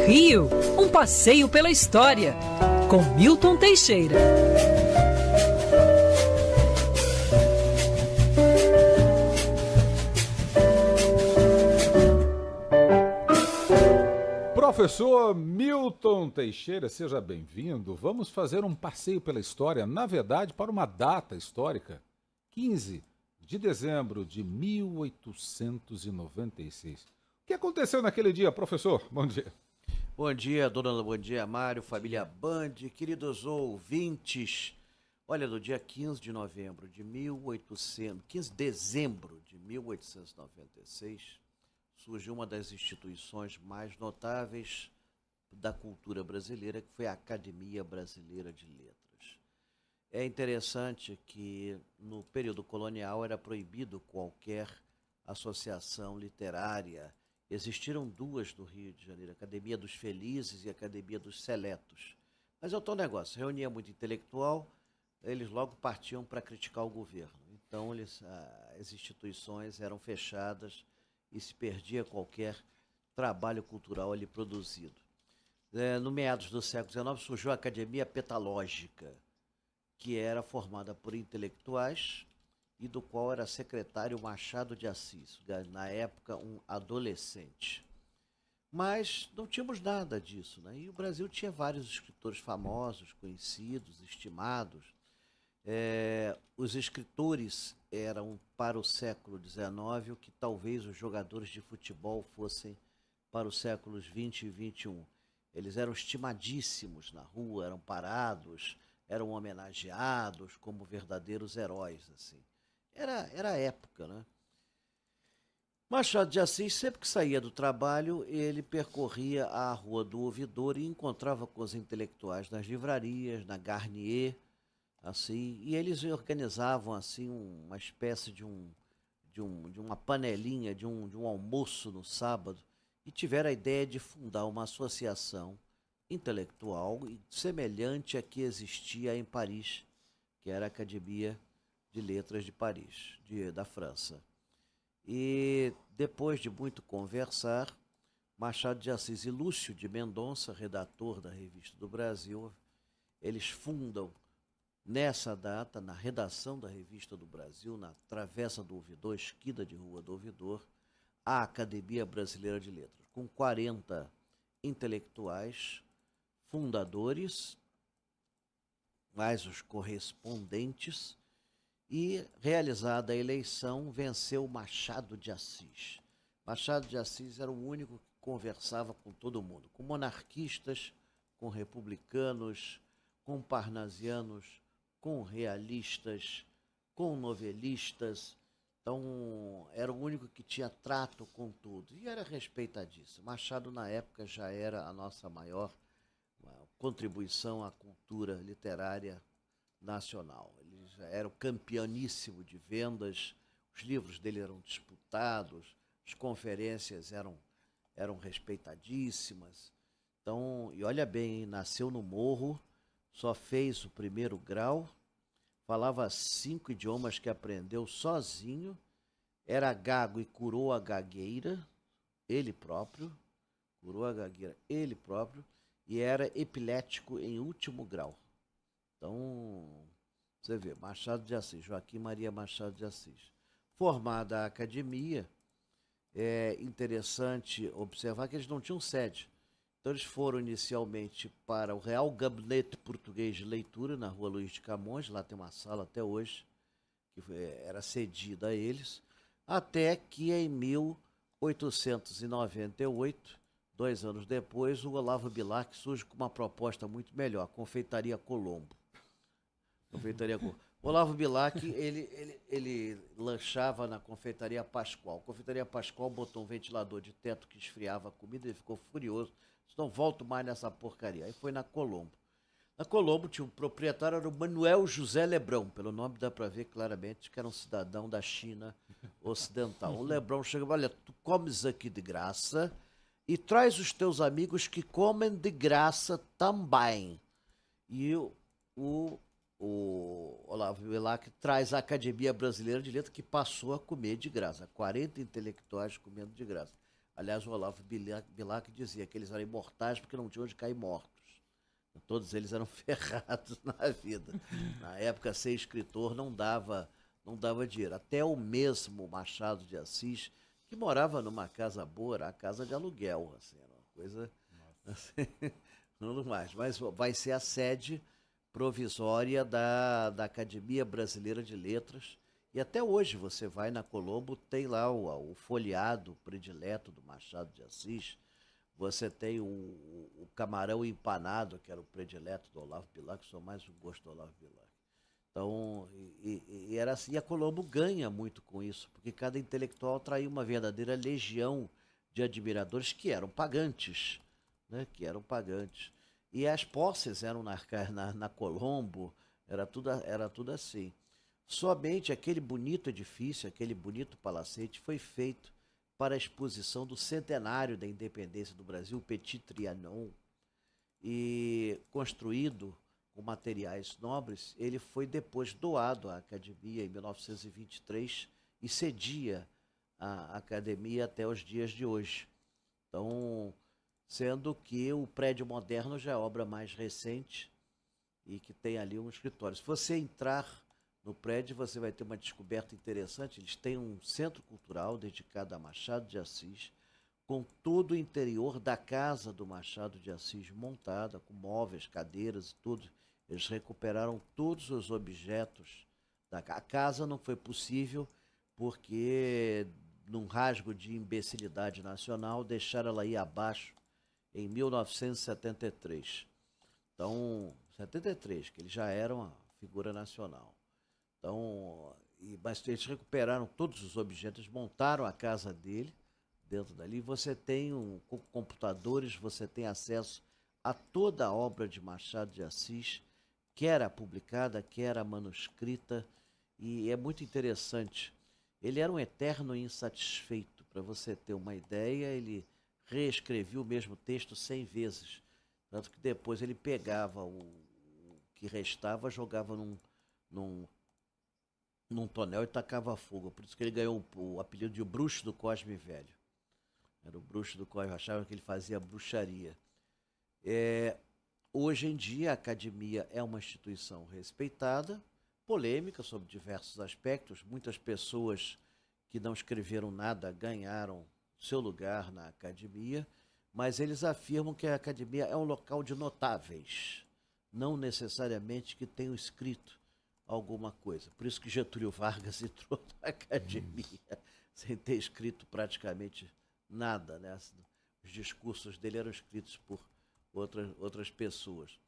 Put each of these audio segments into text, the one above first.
Rio, um passeio pela história, com Milton Teixeira. Professor Milton Teixeira, seja bem-vindo. Vamos fazer um passeio pela história, na verdade, para uma data histórica, 15 de dezembro de 1896. O que aconteceu naquele dia, professor? Bom dia. Bom dia, dona, bom dia, Mário, família Band, queridos ouvintes. Olha, no dia 15 de novembro de 15 de dezembro de 1896, surgiu uma das instituições mais notáveis da cultura brasileira, que foi a Academia Brasileira de Letras. É interessante que no período colonial era proibido qualquer associação literária. Existiram duas no Rio de Janeiro, a Academia dos Felizes e a Academia dos Seletos. Mas é o tal negócio, reunia muito intelectual, eles logo partiam para criticar o governo. Então as instituições eram fechadas e se perdia qualquer trabalho cultural ali produzido. No meados do século XIX surgiu a Academia Petalógica, que era formada por intelectuais e do qual era secretário Machado de Assis, na época um adolescente. Mas não tínhamos nada disso, né? E o Brasil tinha vários escritores famosos, conhecidos, estimados. Os escritores eram para o século XIX o que talvez os jogadores de futebol fossem para os séculos XX e XXI. Eles eram estimadíssimos na rua, eram parados, eram homenageados como verdadeiros heróis, assim. Era a época, né? Machado de Assis, sempre que saía do trabalho, ele percorria a Rua do Ouvidor e encontrava com os intelectuais nas livrarias, na Garnier, assim, e eles organizavam assim uma espécie de uma panelinha, de um almoço no sábado, e tiveram a ideia de fundar uma associação intelectual semelhante à que existia em Paris, que era a Academia de Letras de Paris, da França. E depois de muito conversar, Machado de Assis e Lúcio de Mendonça, redator da Revista do Brasil, eles fundam nessa data, na redação da Revista do Brasil, na Travessa do Ouvidor, esquina de Rua do Ouvidor, a Academia Brasileira de Letras, com 40 intelectuais, fundadores, mais os correspondentes, e, realizada a eleição, venceu Machado de Assis. Machado de Assis era o único que conversava com todo mundo, com monarquistas, com republicanos, com parnasianos, com realistas, com novelistas. Então, era o único que tinha trato com tudo e era respeitadíssimo. Machado, na época, já era a nossa maior contribuição à cultura literária nacional. Ele já era o campeoníssimo de vendas, os livros dele eram disputados, as conferências eram respeitadíssimas. Então, e olha bem, nasceu no Morro, só fez o primeiro grau, falava 5 idiomas que aprendeu sozinho, era gago e curou a gagueira, ele próprio, e era epilético em último grau. Então, você vê, Machado de Assis, Joaquim Maria Machado de Assis. Formada a academia, é interessante observar que eles não tinham sede. Então, eles foram inicialmente para o Real Gabinete Português de Leitura, na Rua Luís de Camões, lá tem uma sala até hoje, que era cedida a eles, até que em 1898, 2 anos depois, o Olavo Bilac surge com uma proposta muito melhor, a Confeitaria Colombo. O Olavo Bilac, ele lanchava na Confeitaria Pascoal. A Confeitaria Pascoal botou um ventilador de teto que esfriava a comida, ele ficou furioso. Não volto mais nessa porcaria. Aí foi na Colombo. Na Colombo tinha um proprietário, era o Manuel José Lebrão. Pelo nome dá para ver claramente que era um cidadão da China Ocidental. O Lebrão chega e olha, tu comes aqui de graça e traz os teus amigos que comem de graça também. E o Olavo Bilac traz a Academia Brasileira de Letras, que passou a comer de graça. 40 intelectuais comendo de graça. Aliás, o Olavo Bilac dizia que eles eram imortais porque não tinham onde cair mortos. Todos eles eram ferrados na vida. Na época, ser escritor não dava dinheiro. Até o mesmo Machado de Assis, que morava numa casa boa, era a casa de aluguel, assim, era uma coisa assim, não mais. Mas vai ser a sede provisória da Academia Brasileira de Letras. E até hoje você vai na Colombo, tem lá o folheado predileto do Machado de Assis. Você tem o camarão empanado, que era o predileto do Olavo Bilac, só mais o gosto do Olavo Bilac. Então, e era assim, e a Colombo ganha muito com isso, porque cada intelectual atraía uma verdadeira legião de admiradores que eram pagantes, né? Que eram pagantes. E as posses eram na Colombo, era tudo assim. Somente aquele bonito edifício, aquele bonito palacete foi feito para a exposição do centenário da independência do Brasil, o Petit Trianon, e construído com materiais nobres, ele foi depois doado à Academia em 1923 e cedia à Academia até os dias de hoje. Então, sendo que o prédio moderno já é obra mais recente e que tem ali um escritório. Se você entrar no prédio, você vai ter uma descoberta interessante. Eles têm um centro cultural dedicado a Machado de Assis, com todo o interior da casa do Machado de Assis montada, com móveis, cadeiras e tudo. Eles recuperaram todos os objetos. A casa não foi possível porque, num rasgo de imbecilidade nacional, deixaram ela ir abaixo em 1973. Então, 73, que ele já era uma figura nacional. Então, mas eles recuperaram todos os objetos, montaram a casa dele, dentro dali. Você tem com computadores, você tem acesso a toda a obra de Machado de Assis, quer a publicada, quer a manuscrita, e é muito interessante. Ele era um eterno insatisfeito. Para você ter uma ideia, ele reescrevia o mesmo texto 100 vezes. Tanto que depois ele pegava o que restava, jogava num tonel e tacava fogo. Por isso que ele ganhou o apelido de o Bruxo do Cosme Velho. Era o Bruxo do Cosme, achava que ele fazia bruxaria. Hoje em dia, a Academia é uma instituição respeitada, polêmica sobre diversos aspectos. Muitas pessoas que não escreveram nada ganharam seu lugar na Academia, mas eles afirmam que a Academia é um local de notáveis, não necessariamente que tenham escrito alguma coisa. Por isso que Getúlio Vargas entrou na Academia, sem ter escrito praticamente nada, né? Os discursos dele eram escritos por outras pessoas.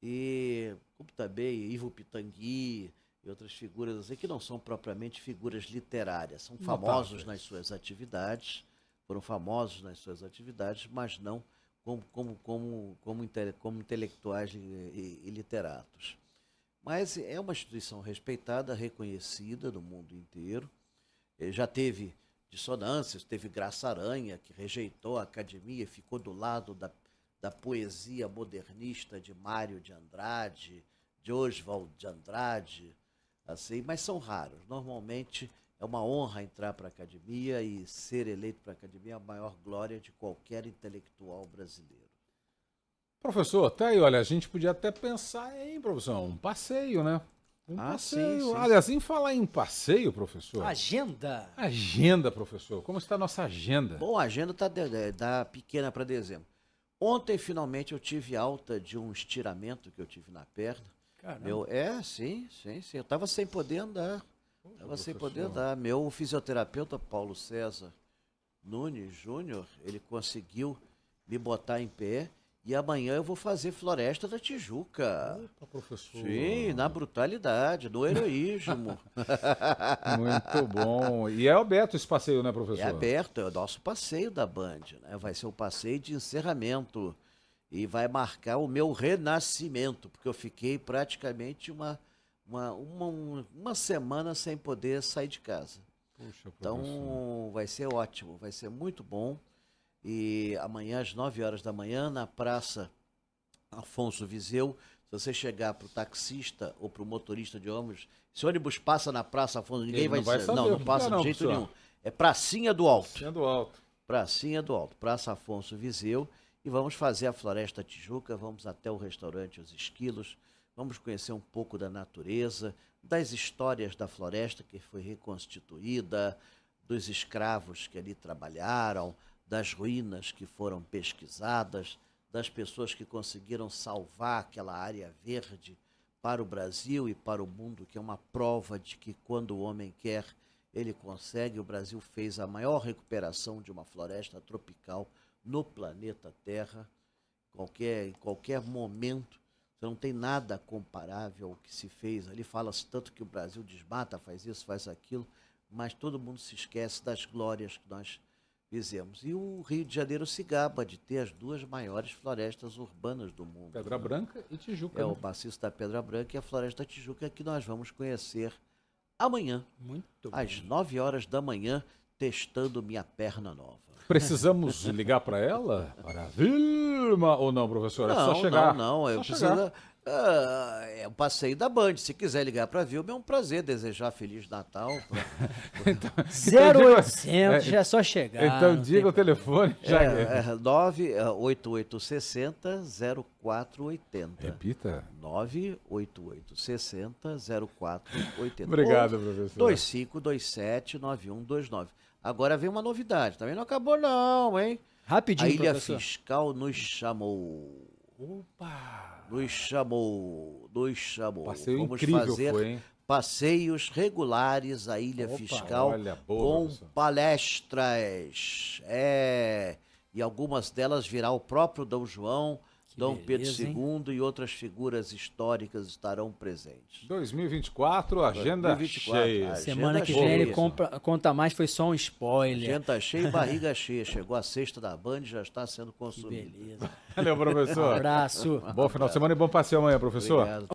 E como também Ivo Pitangui e outras figuras assim, que não são propriamente figuras literárias, são famosos nas suas atividades, foram famosos nas suas atividades, mas não como intelectuais e literatos. Mas é uma instituição respeitada, reconhecida no mundo inteiro. Já teve dissonâncias, teve Graça Aranha, que rejeitou a Academia, ficou do lado da poesia modernista de Mário de Andrade, de Oswald de Andrade, assim, mas são raros. Normalmente é uma honra entrar para a Academia e ser eleito para a Academia é a maior glória de qualquer intelectual brasileiro. Professor, tá aí, olha, a gente podia até pensar em, professor, um passeio, né? Um passeio. Sim. Aliás, em falar em passeio, professor. Agenda. Agenda, professor. Como está a nossa agenda? Bom, a agenda está pequena para dezembro. Ontem, finalmente, eu tive alta de um estiramento que eu tive na perna. Caramba. Sim. Eu estava sem poder andar. Meu fisioterapeuta, Paulo César Nunes Júnior, ele conseguiu me botar em pé. E amanhã eu vou fazer Floresta da Tijuca. Opa, professor. Sim, na brutalidade, no heroísmo. Muito bom. E é aberto esse passeio, né, professor? É aberto, é o nosso passeio da Band, né? Vai ser o passeio de encerramento e vai marcar o meu renascimento, porque eu fiquei praticamente uma semana sem poder sair de casa. Puxa, então vai ser ótimo, vai ser muito bom. E amanhã, às 9 horas da manhã, na Praça Afonso Viseu, se você chegar para o taxista ou para o motorista de ônibus, se o ônibus passa na Praça Afonso, ninguém vai dizer. Não passa de jeito nenhum. É Pracinha do Alto. Pracinha do Alto. Pracinha do Alto, Praça Afonso Viseu, e vamos fazer a Floresta Tijuca, vamos até o restaurante Os Esquilos, vamos conhecer um pouco da natureza, das histórias da floresta que foi reconstituída, dos escravos que ali trabalharam, das ruínas que foram pesquisadas, das pessoas que conseguiram salvar aquela área verde para o Brasil e para o mundo, que é uma prova de que quando o homem quer, ele consegue. O Brasil fez a maior recuperação de uma floresta tropical no planeta Terra. Em qualquer momento, você não tem nada comparável ao que se fez. Ali fala-se tanto que o Brasil desmata, faz isso, faz aquilo, mas todo mundo se esquece das glórias que nós fizemos. E o Rio de Janeiro se gaba de ter as duas maiores florestas urbanas do mundo. Pedra Branca e Tijuca. É o maciço da Pedra Branca e a Floresta Tijuca, que nós vamos conhecer amanhã, Muito às bem. 9 horas da manhã, testando minha perna nova. Precisamos ligar para ela? Para Vilma ou não, professor? É só chegar. Não, eu Só preciso. chegar. É um passeio da Band. Se quiser ligar para a Vilma, é um prazer desejar Feliz Natal. 0800, já é só chegar. Então não diga tem o telefone. Já é. 98860-0480. Repita. 98860-0480. Obrigado, Ou professor. 2527-9129. Agora vem uma novidade. Também não acabou não, hein? Rapidinho, A Ilha professor. Fiscal nos chamou. Opa! Nos chamou. Passeio Vamos incrível fazer foi, hein? passeios regulares à Ilha Opa, Fiscal olha, boa, com professor. palestras. E algumas delas virá o próprio Dom João, Que Dom Pedro beleza, hein? II e outras figuras históricas estarão presentes. 2024, agenda 2024, cheia. agenda Semana que cheia. vem ele conta mais, foi só um spoiler. Agenda cheia e barriga cheia. Chegou a sexta da Band e já está sendo Que consumida. beleza. Valeu, professor. Abraço. Bom final de semana e bom passeio amanhã, professor. Obrigado.